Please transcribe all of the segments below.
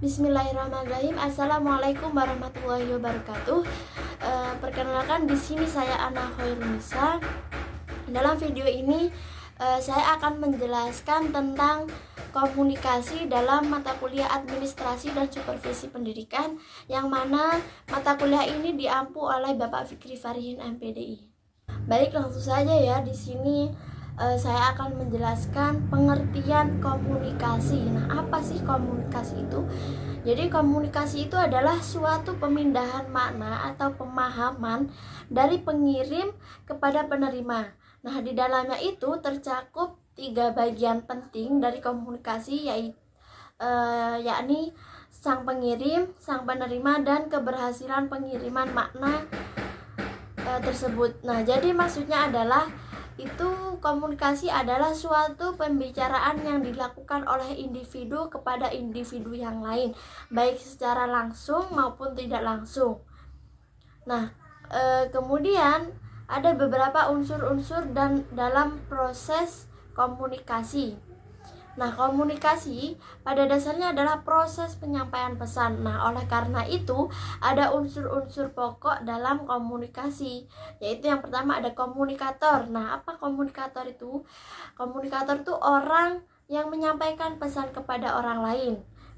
Bismillahirrahmanirrahim. Assalamualaikum warahmatullahi wabarakatuh. Perkenalkan, di sini saya Ana Khairunisa. Dalam video ini saya akan menjelaskan tentang komunikasi dalam mata kuliah administrasi dan supervisi pendidikan, yang mana mata kuliah ini diampu oleh Bapak Fikri Farihin MPDI. Baik, langsung saja ya. Di sini saya akan menjelaskan pengertian komunikasi. Nah, apa sih komunikasi itu? Jadi komunikasi itu adalah suatu pemindahan makna atau pemahaman dari pengirim kepada penerima. Nah, di dalamnya itu tercakup 3 bagian penting dari komunikasi, yakni sang pengirim, sang penerima, dan keberhasilan pengiriman makna tersebut. Nah, jadi maksudnya adalah komunikasi adalah suatu pembicaraan yang dilakukan oleh individu kepada individu yang lain, baik secara langsung maupun tidak langsung. Nah, kemudian ada beberapa unsur-unsur dalam proses komunikasi. Nah, komunikasi pada dasarnya adalah proses penyampaian pesan. Nah, oleh karena itu ada unsur-unsur pokok dalam komunikasi, yaitu yang pertama ada komunikator. Nah, apa komunikator itu? Komunikator itu orang yang menyampaikan pesan kepada orang lain.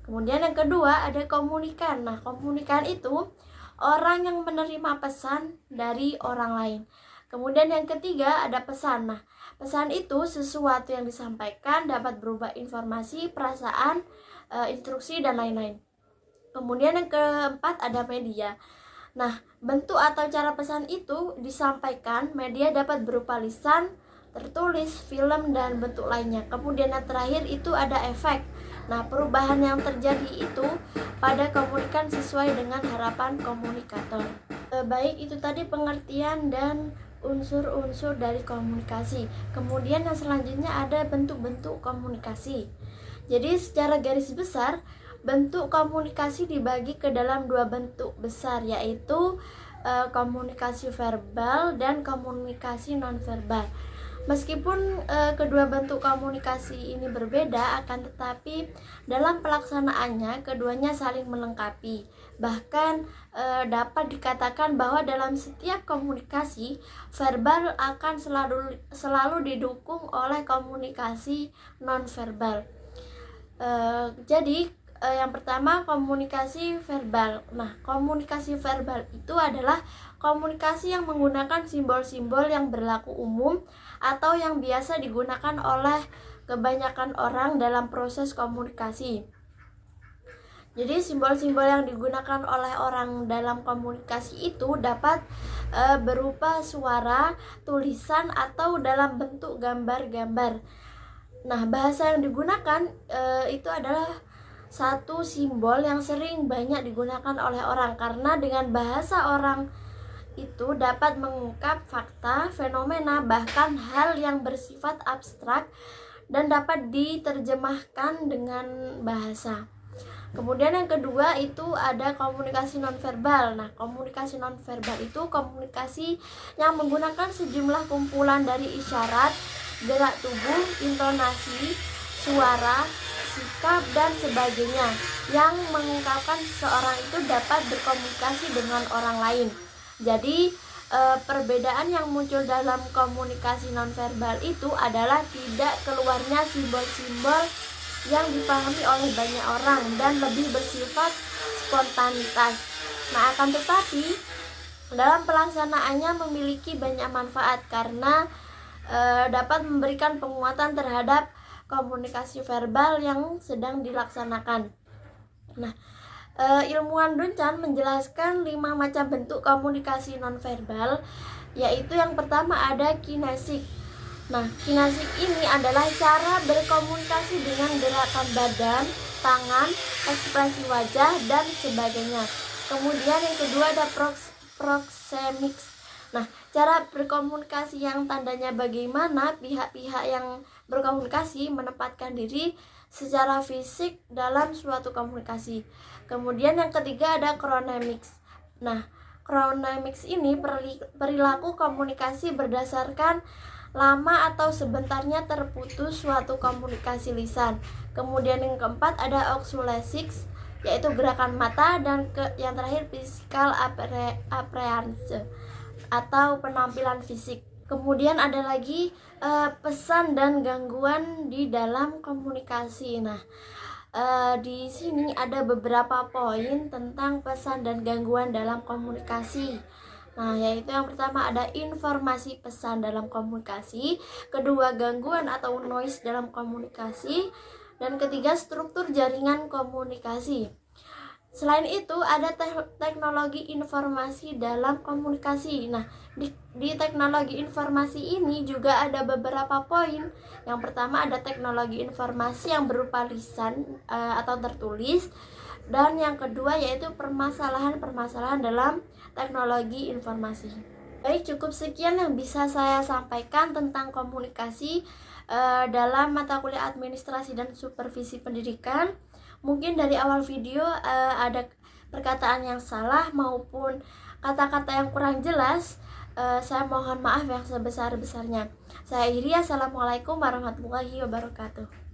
Kemudian yang kedua ada komunikan. Nah, komunikan itu orang yang menerima pesan dari orang lain. Kemudian yang ketiga ada pesan. Nah, pesan itu sesuatu yang disampaikan, dapat berupa informasi, perasaan, instruksi, dan lain-lain. Kemudian yang keempat ada media. Nah, bentuk atau cara pesan itu disampaikan, media dapat berupa lisan, tertulis, film, dan bentuk lainnya. Kemudian yang terakhir itu ada efek. Nah, perubahan yang terjadi itu pada komunikan sesuai dengan harapan komunikator. Baik, itu tadi pengertian dan unsur-unsur dari komunikasi. Kemudian yang selanjutnya ada bentuk-bentuk komunikasi. Jadi secara garis besar, bentuk komunikasi dibagi ke dalam 2 bentuk besar, yaitu komunikasi verbal dan komunikasi nonverbal. Meskipun kedua bentuk komunikasi ini berbeda, akan tetapi dalam pelaksanaannya keduanya saling melengkapi. Bahkan dapat dikatakan bahwa dalam setiap komunikasi, verbal akan selalu didukung oleh komunikasi nonverbal. Jadi yang pertama komunikasi verbal. Nah, komunikasi verbal itu adalah komunikasi yang menggunakan simbol-simbol yang berlaku umum atau yang biasa digunakan oleh kebanyakan orang dalam proses komunikasi. Jadi simbol-simbol yang digunakan oleh orang dalam komunikasi itu dapat berupa suara, tulisan, atau dalam bentuk gambar-gambar. Nah, bahasa yang digunakan itu adalah satu simbol yang sering banyak digunakan oleh orang, karena dengan bahasa orang itu dapat mengungkap fakta, fenomena, bahkan hal yang bersifat abstrak dan dapat diterjemahkan dengan bahasa. Kemudian yang kedua itu ada komunikasi nonverbal. Nah, komunikasi nonverbal itu komunikasi yang menggunakan sejumlah kumpulan dari isyarat, gerak tubuh, intonasi, suara, sikap, dan sebagainya yang mengungkapkan seseorang itu dapat berkomunikasi dengan orang lain. Jadi perbedaan yang muncul dalam komunikasi nonverbal itu adalah tidak keluarnya simbol-simbol yang dipahami oleh banyak orang dan lebih bersifat spontanitas. Nah, akan tetapi dalam pelaksanaannya memiliki banyak manfaat karena dapat memberikan penguatan terhadap komunikasi verbal yang sedang dilaksanakan. Nah, ilmuwan Duncan menjelaskan 5 macam bentuk komunikasi nonverbal, yaitu yang pertama ada kinesik. Nah, kinesik ini adalah cara berkomunikasi dengan gerakan badan, tangan, ekspresi wajah, dan sebagainya. Kemudian yang kedua ada proxemics. Nah, cara berkomunikasi yang tandanya bagaimana pihak-pihak yang berkomunikasi menempatkan diri secara fisik dalam suatu komunikasi. Kemudian yang ketiga ada chronemics. Nah, chronemics ini perilaku komunikasi berdasarkan lama atau sebentarnya terputus suatu komunikasi lisan. Kemudian yang keempat ada oxulesics. yaitu gerakan mata, dan yang terakhir physical appearance atau penampilan fisik. Kemudian ada lagi pesan dan gangguan di dalam komunikasi. Nah, di sini ada beberapa poin tentang pesan dan gangguan dalam komunikasi. Nah, yaitu yang pertama ada informasi pesan dalam komunikasi, kedua gangguan atau noise dalam komunikasi, dan ketiga struktur jaringan komunikasi. Selain itu ada teknologi informasi dalam komunikasi. Nah, di teknologi informasi ini juga ada beberapa poin. Yang pertama ada teknologi informasi yang berupa lisan atau tertulis, dan yang kedua yaitu permasalahan-permasalahan dalam teknologi informasi. Baik, cukup sekian yang bisa saya sampaikan tentang komunikasi dalam mata kuliah administrasi dan supervisi pendidikan. Mungkin dari awal video ada perkataan yang salah maupun kata-kata yang kurang jelas. Saya mohon maaf yang sebesar-besarnya. Saya Iria, assalamualaikum warahmatullahi wabarakatuh.